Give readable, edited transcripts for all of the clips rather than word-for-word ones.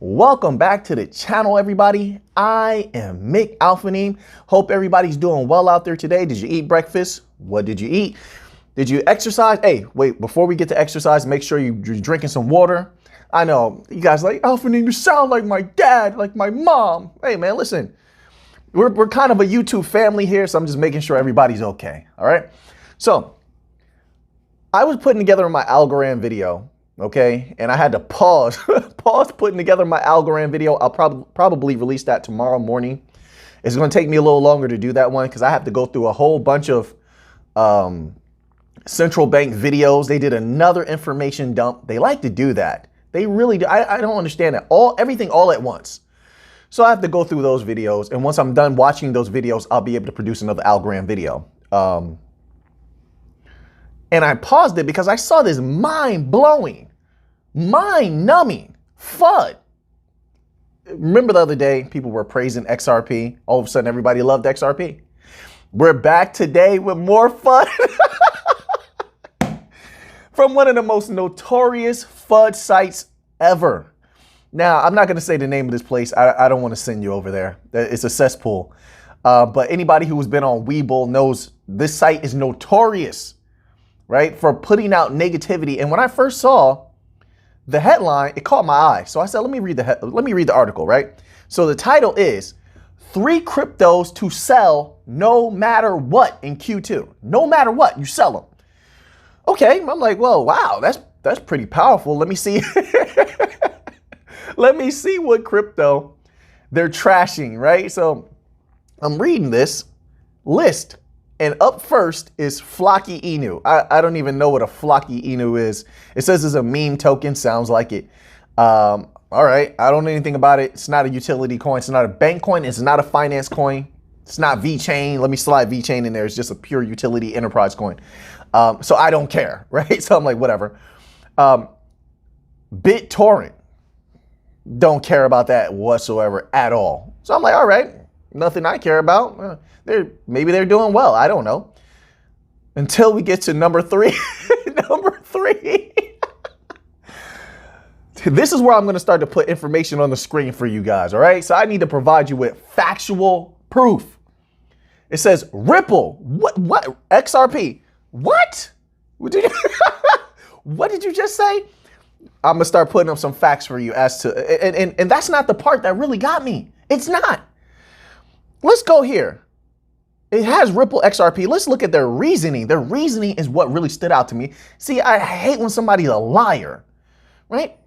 Welcome back to the channel, everybody. I am Mick Alphanim. Hope everybody's doing well out there today. Did you eat breakfast? What did you eat? Did you exercise? Hey, wait, before we get to exercise, make sure you're drinking some water. I know you guys like, Alphanim, you sound like my dad, like my mom. Hey, man, listen, we're kind of a YouTube family here, so I'm just making sure everybody's okay, all right? So I was putting together my Algorand video, okay, and I had to pause putting together my Algorand video. I'll probably release that tomorrow morning. It's going to take me a little longer to do that one because I have to go through a whole bunch of central bank videos. They did another information dump. They like to do that. They really do. I don't understand that. Everything all at once. So I have to go through those videos, and once I'm done watching those videos, I'll be able to produce another Algorand video. And I paused it because I saw this mind-blowing, mind-numbing FUD. Remember the other day, people were praising XRP. All of a sudden, everybody loved XRP. We're back today with more FUD from one of the most notorious FUD sites ever. Now, I'm not going to say the name of this place. I don't want to send you over there. It's a cesspool. But anybody who's been on Webull knows this site is notorious, right, for putting out negativity. And when I first saw the headline, it caught my eye. So I said, let me read the article, right? So the title is 3 cryptos to sell no matter what in Q2. No matter what, you sell them. Okay, I'm like, well, wow, that's pretty powerful. Let me see. Let me see what crypto they're trashing, right? So I'm reading this list. And up first is Flocky Inu. I don't even know what a Flocky Inu is. It says it's a meme token. Sounds like it. All right. I don't know anything about it. It's not a utility coin. It's not a bank coin. It's not a finance coin. It's not VeChain. Let me slide VeChain in there. It's just a pure utility enterprise coin. So I don't care, right? So I'm like, whatever. BitTorrent. Don't care about that whatsoever at all. So I'm like, all right. Nothing I care about. Maybe they're doing well. I don't know. Until we get to number 3. Number 3. This is where I'm going to start to put information on the screen for you guys. All right. So I need to provide you with factual proof. It says Ripple. What? XRP. What? What did you just say? I'm going to start putting up some facts for you as to, and that's not the part that really got me. It's not. Let's go here. It has Ripple XRP. Let's look at their reasoning. Their reasoning is what really stood out to me. See, I hate when somebody's a liar, right?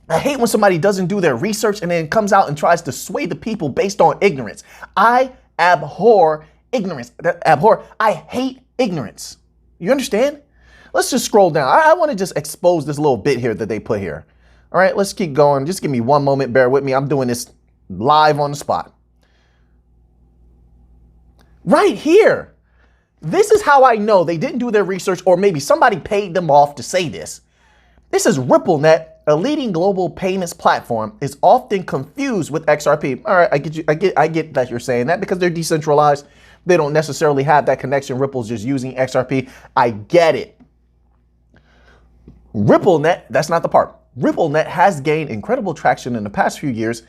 I hate when somebody doesn't do their research and then comes out and tries to sway the people based on ignorance. I abhor ignorance. I hate ignorance. You understand? Let's just scroll down. I want to just expose this little bit here that they put here. All right, let's keep going. Just give me one moment. Bear with me. I'm doing this live on the spot. Right here. This is how I know they didn't do their research, or maybe somebody paid them off to say this. This is RippleNet, a leading global payments platform, is often confused with XRP. All right, I get that you're saying that because they're decentralized. They don't necessarily have that connection. Ripple's just using XRP. I get it. RippleNet, that's not the part. RippleNet has gained incredible traction in the past few years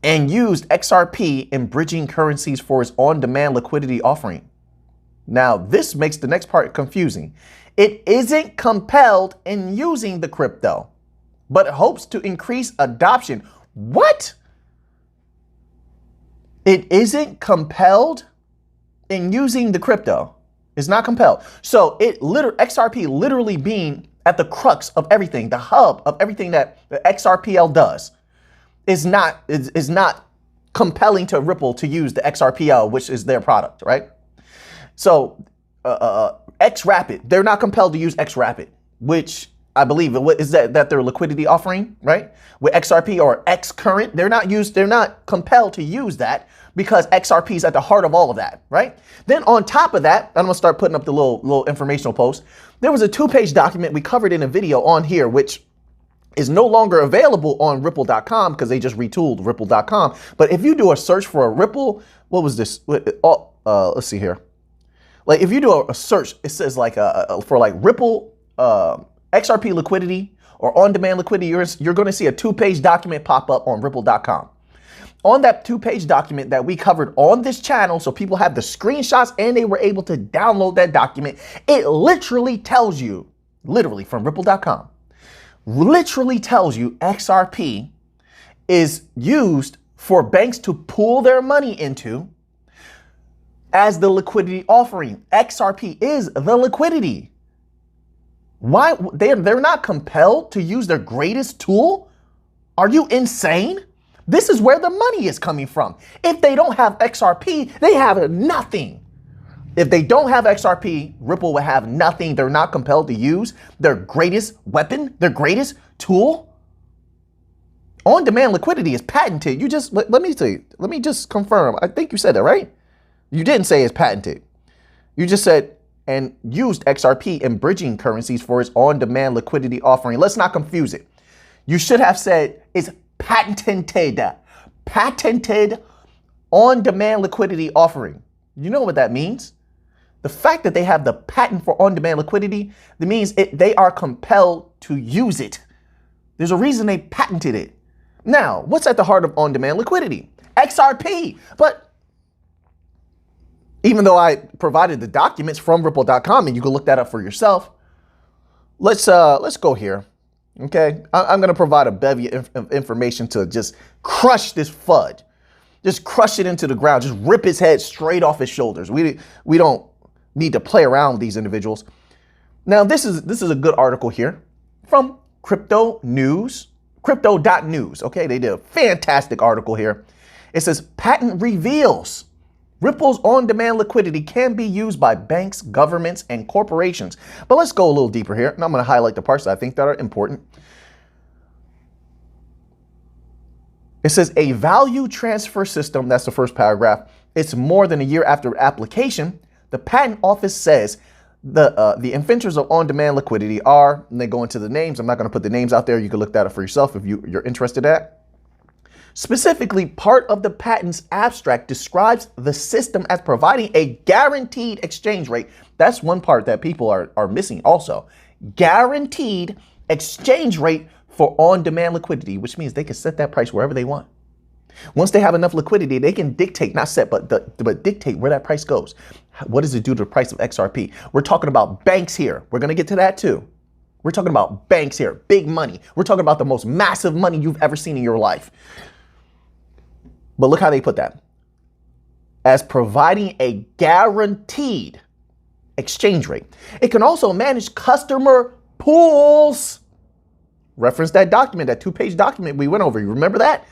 and used XRP in bridging currencies for its on-demand liquidity offering. Now, this makes the next part confusing. It isn't compelled in using the crypto, but it hopes to increase adoption. What? It isn't compelled in using the crypto. It's not compelled. So XRP literally being at the crux of everything, the hub of everything that the XRPL does, is not compelling to Ripple to use the XRPL, which is their product, right? So XRapid, they're not compelled to use XRapid, which I believe is that their liquidity offering, right? With XRP or XCurrent, they're not compelled to use that because XRP is at the heart of all of that, right? Then on top of that, I'm gonna start putting up the little informational post. There was a 2-page document we covered in a video on here, which is no longer available on Ripple.com because they just retooled Ripple.com. But if you do a search for a Ripple, what was this? Let's see here. Like if you do a search, it says like for like Ripple XRP liquidity or on-demand liquidity, you're going to see a 2-page document pop up on Ripple.com. On that 2-page document that we covered on this channel, so people have the screenshots and they were able to download that document, it literally tells you, literally from Ripple.com, literally tells you XRP is used for banks to pool their money into as the liquidity offering. XRP is the liquidity. Why? They're not compelled to use their greatest tool? Are you insane? This is where the money is coming from. If they don't have XRP, they have nothing. If they don't have XRP, Ripple will have nothing. They're not compelled to use their greatest weapon, their greatest tool. On-demand liquidity is patented. You just, let me tell you, let me just confirm. I think you said that, right? You didn't say it's patented. You just said, and used XRP in bridging currencies for its on-demand liquidity offering. Let's not confuse it. You should have said it's patented on-demand liquidity offering. You know what that means? The fact that they have the patent for on-demand liquidity, that means they are compelled to use it. There's a reason they patented it. Now, what's at the heart of on-demand liquidity? XRP. But even though I provided the documents from Ripple.com, and you can look that up for yourself, let's go here. Okay, I'm going to provide a bevy of information to just crush this FUD. Just crush it into the ground. Just rip his head straight off his shoulders. We don't need to play around with these individuals. Now, this is a good article here from crypto.news. Okay, they did a fantastic article here. It says, patent reveals Ripple's on-demand liquidity can be used by banks, governments, and corporations. But let's go a little deeper here, and I'm going to highlight the parts that I think that are important. It says a value transfer system, that's the first paragraph. It's more than a year after application. The patent office says the inventors of on-demand liquidity are, and they go into the names. I'm not going to put the names out there. You can look that up for yourself if you're interested in that. Specifically, part of the patent's abstract describes the system as providing a guaranteed exchange rate. That's one part that people are missing also. Guaranteed exchange rate for on-demand liquidity, which means they can set that price wherever they want. Once they have enough liquidity, they can dictate, not set, but dictate where that price goes. What does it do to the price of XRP? We're talking about banks here. We're going to get to that too. We're talking about banks here, big money. We're talking about the most massive money you've ever seen in your life. But look how they put that. As providing a guaranteed exchange rate. It can also manage customer pools. Reference that document, that 2-page document we went over. You remember that?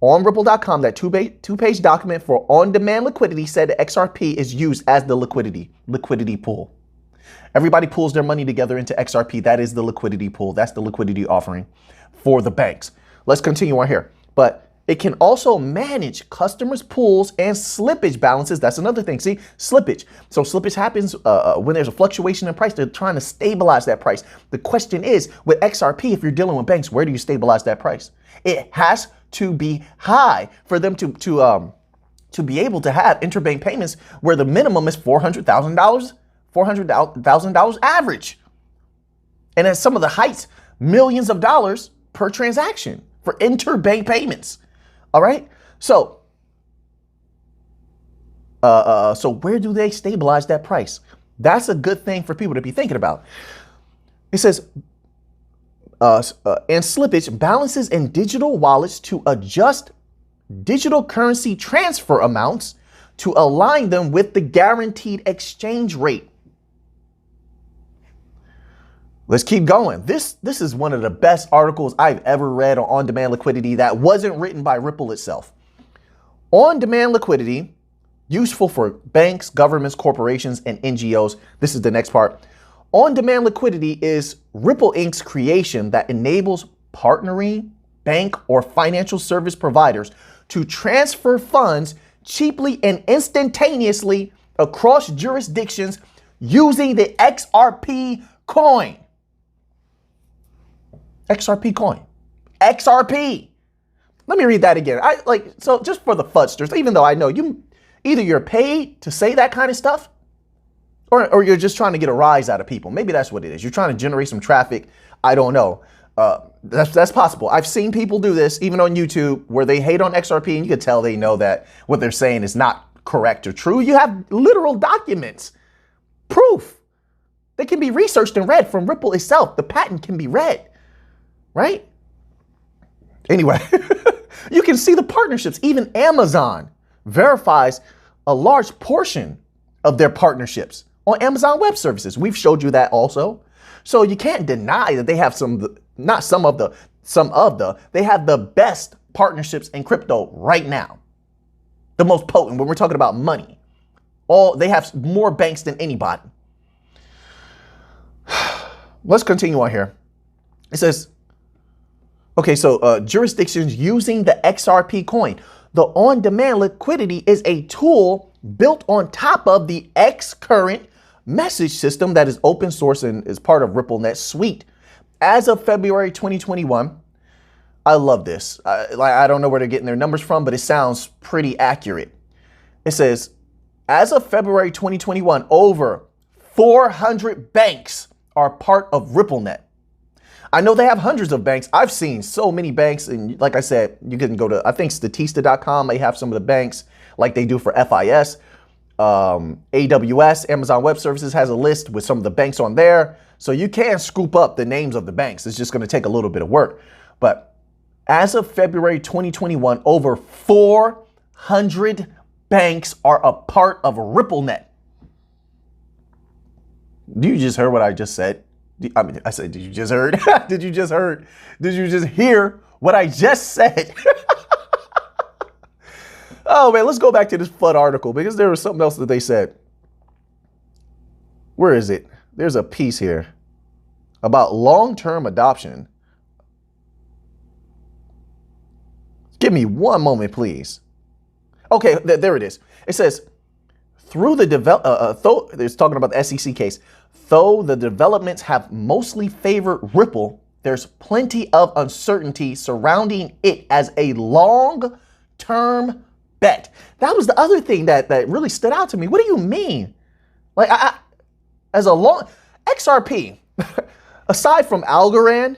On Ripple.com, that 2-page document for on-demand liquidity said that XRP is used as the liquidity pool. Everybody pools their money together into XRP. That is the liquidity pool. That's the liquidity offering for the banks. Let's continue on here. But it can also manage customers' pools and slippage balances. That's another thing. See, slippage. So slippage happens when there's a fluctuation in price. They're trying to stabilize that price. The question is, with XRP, if you're dealing with banks, where do you stabilize that price? It has to be high for them to be able to have interbank payments where the minimum is $400,000 average. And at some of the heights, millions of dollars per transaction for interbank payments. All right. So where do they stabilize that price? That's a good thing for people to be thinking about. It says, and slippage balances in digital wallets to adjust digital currency transfer amounts to align them with the guaranteed exchange rate. Let's keep going. This is one of the best articles I've ever read on on-demand liquidity that wasn't written by Ripple itself. On-demand liquidity, useful for banks, governments, corporations, and NGOs. This is the next part. On-demand liquidity is Ripple Inc.'s creation that enables partnering bank or financial service providers to transfer funds cheaply and instantaneously across jurisdictions using the XRP coin. XRP coin. XRP. Let me read that again. So just for the fudsters, even though I know either you're paid to say that kind of stuff or you're just trying to get a rise out of people. Maybe that's what it is. You're trying to generate some traffic. I don't know. That's possible. I've seen people do this even on YouTube where they hate on XRP and you can tell they know that what they're saying is not correct or true. You have literal documents, proof. They can be researched and read from Ripple itself. The patent can be read, right? Anyway, you can see the partnerships. Even Amazon verifies a large portion of their partnerships on Amazon Web Services. We've showed you that also. So you can't deny that they have they have the best partnerships in crypto right now. The most potent when we're talking about money. They have more banks than anybody. Let's continue on here. It says, okay, so jurisdictions using the XRP coin. The on-demand liquidity is a tool built on top of the X-Current message system that is open source and is part of RippleNet suite. As of February 2021, I love this. I don't know where they're getting their numbers from, but it sounds pretty accurate. It says, as of February 2021, over 400 banks are part of RippleNet. I know they have hundreds of banks. I've seen so many banks. And like I said, you can go to, I think Statista.com. They have some of the banks like they do for FIS. AWS, Amazon Web Services, has a list with some of the banks on there. So you can scoop up the names of the banks. It's just going to take a little bit of work. But as of February 2021, over 400 banks are a part of RippleNet. You just heard what I just said. I mean, I said, did you just heard? Did you just heard? Did you just hear what I just said? Oh man, let's go back to this FUD article because there was something else that they said. Where is it? There's a piece here about long-term adoption. Give me one moment, please. Okay, there it is. It says, through the it's talking about the SEC case. Though the developments have mostly favored Ripple, there's plenty of uncertainty surrounding it as a long-term bet. That was the other thing that really stood out to me. What do you mean? Like, as a long XRP, aside from Algorand,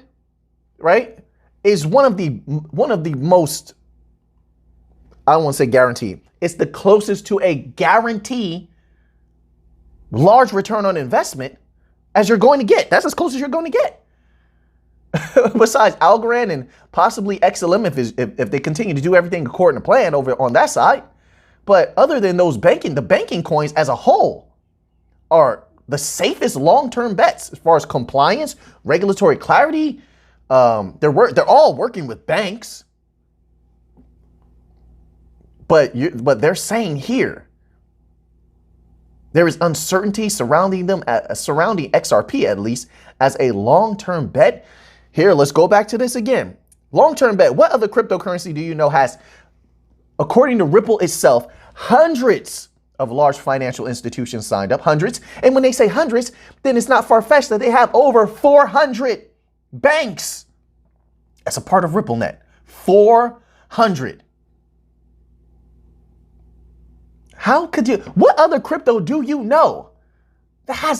right, is one of the most, I don't want to say guaranteed. It's the closest to a guarantee large return on investment as you're going to get. That's as close as you're going to get. Besides Algorand and possibly XLM if they continue to do everything according to plan over on that side. But other than those the banking coins as a whole are the safest long-term bets as far as compliance, regulatory clarity. They're all working with banks. But they're saying here, there is uncertainty surrounding them, surrounding XRP at least, as a long-term bet. Here, let's go back to this again. Long-term bet. What other cryptocurrency do you know has, according to Ripple itself, hundreds of large financial institutions signed up? Hundreds. And when they say hundreds, then it's not far-fetched that they have over 400 banks as a part of RippleNet. 400. How could you, what other crypto do you know that has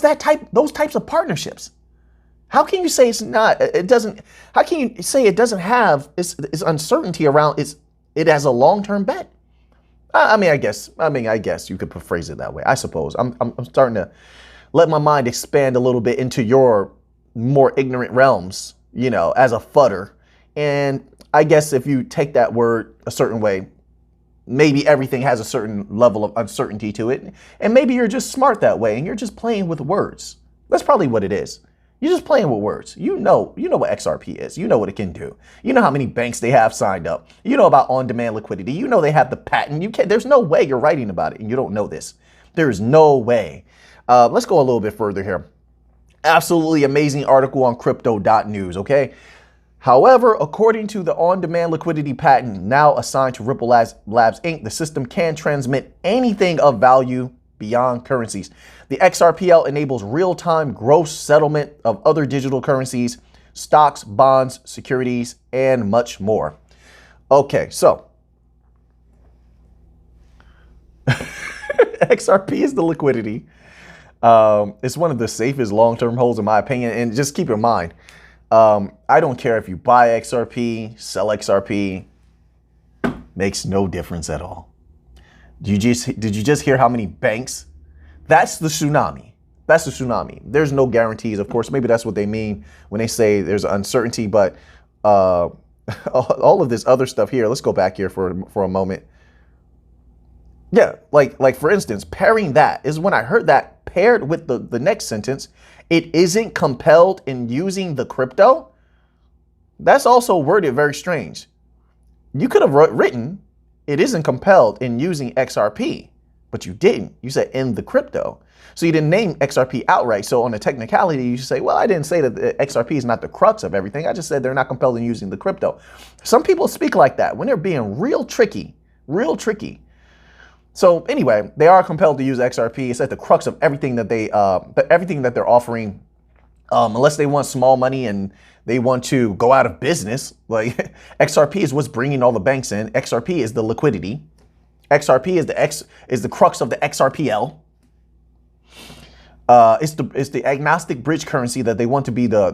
those types of partnerships? How can you say it's not, it doesn't, how can you say it doesn't have its uncertainty around it as a long-term bet? I guess you could phrase it that way. I suppose I'm starting to let my mind expand a little bit into your more ignorant realms, you know, as a fudder. And I guess if you take that word a certain way, maybe everything has a certain level of uncertainty to it. And maybe you're just smart that way and you're just playing with words. That's probably what it is. You're just playing with words. You know what XRP is. You know what it can do. You know how many banks they have signed up. You know about on-demand liquidity. You know they have the patent. There's no way you're writing about it and you don't know this. There is no way. Let's go a little bit further here. Absolutely amazing article on crypto.news, okay? However, according to the on-demand liquidity patent now assigned to Ripple Labs Inc., the system can transmit anything of value beyond currencies. The XRPL enables real-time gross settlement of other digital currencies, stocks, bonds, securities, and much more. Okay, so XRP is the liquidity. It's one of the safest long-term holds in my opinion. And just keep in mind, I don't care if you buy XRP, sell XRP, makes no difference at all. Did you just hear how many banks? That's the tsunami. That's the tsunami. There's no guarantees, of course. Maybe that's what they mean when they say there's uncertainty, but all of this other stuff here, let's go back here for a moment. Yeah, like for instance, pairing that is when I heard that paired with the next sentence, it isn't compelled in using the crypto. That's also worded very strange. You could have written, it isn't compelled in using XRP, but you didn't. You said in the crypto. So you didn't name XRP outright. So on a technicality, you say, well, I didn't say that the XRP is not the crux of everything. I just said they're not compelled in using the crypto. Some people speak like that when they're being real tricky, real tricky. So anyway, they are compelled to use XRP. It's at the crux of everything that everything that they're offering, unless they want small money and they want to go out of business. Like XRP is what's bringing all the banks in. XRP is the liquidity. XRP is the crux of the XRPL. It's the agnostic bridge currency that they want to be the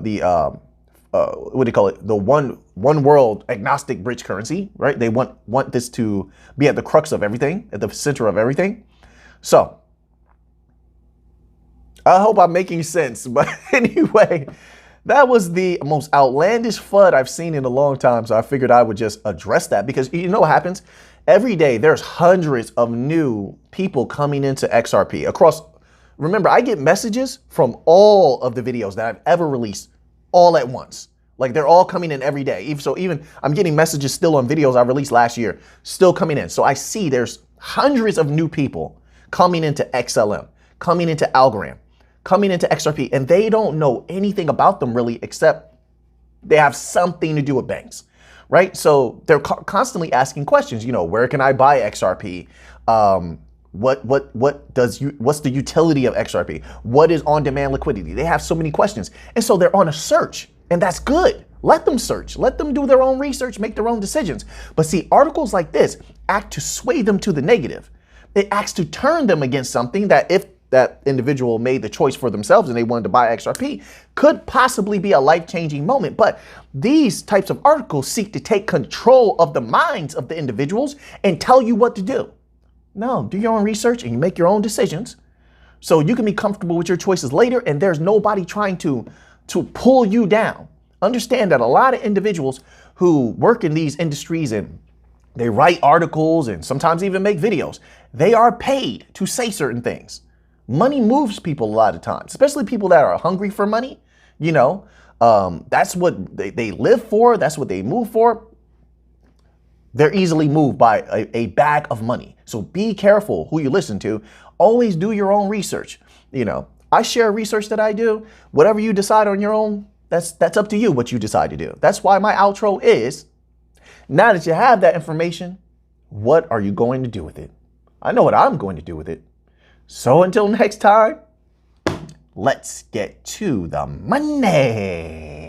what do you call it? The one world agnostic bridge currency, right? They want this to be at the crux of everything, at the center of everything. So I hope I'm making sense. But anyway, that was the most outlandish FUD I've seen in a long time. So I figured I would just address that because you know what happens? Every day there's hundreds of new people coming into XRP across. Remember, I get messages from all of the videos that I've ever released all at once. Like they're all coming in every day. So even I'm getting messages still on videos I released last year, still coming in. So I see there's hundreds of new people coming into XLM, coming into Algorand, coming into XRP, and they don't know anything about them really, except they have something to do with banks, right? So they're constantly asking questions, you know, where can I buy XRP? What's the utility of XRP? What is on-demand liquidity? They have so many questions. And so they're on a search, and that's good. Let them search, let them do their own research, make their own decisions. But see, articles like this act to sway them to the negative. It acts to turn them against something that if that individual made the choice for themselves and they wanted to buy XRP, could possibly be a life-changing moment. But these types of articles seek to take control of the minds of the individuals and tell you what to do. No, do your own research and you make your own decisions so you can be comfortable with your choices later, and there's nobody trying to pull you down. Understand that a lot of individuals who work in these industries and they write articles and sometimes even make videos, they are paid to say certain things. Money moves people a lot of times, especially people that are hungry for money. You know, that's what they live for. That's what they move for. They're easily moved by a bag of money. So be careful who you listen to. Always do your own research. You know, I share research that I do. Whatever you decide on your own, that's up to you what you decide to do. That's why my outro is, now that you have that information, what are you going to do with it? I know what I'm going to do with it. So until next time, let's get to the money.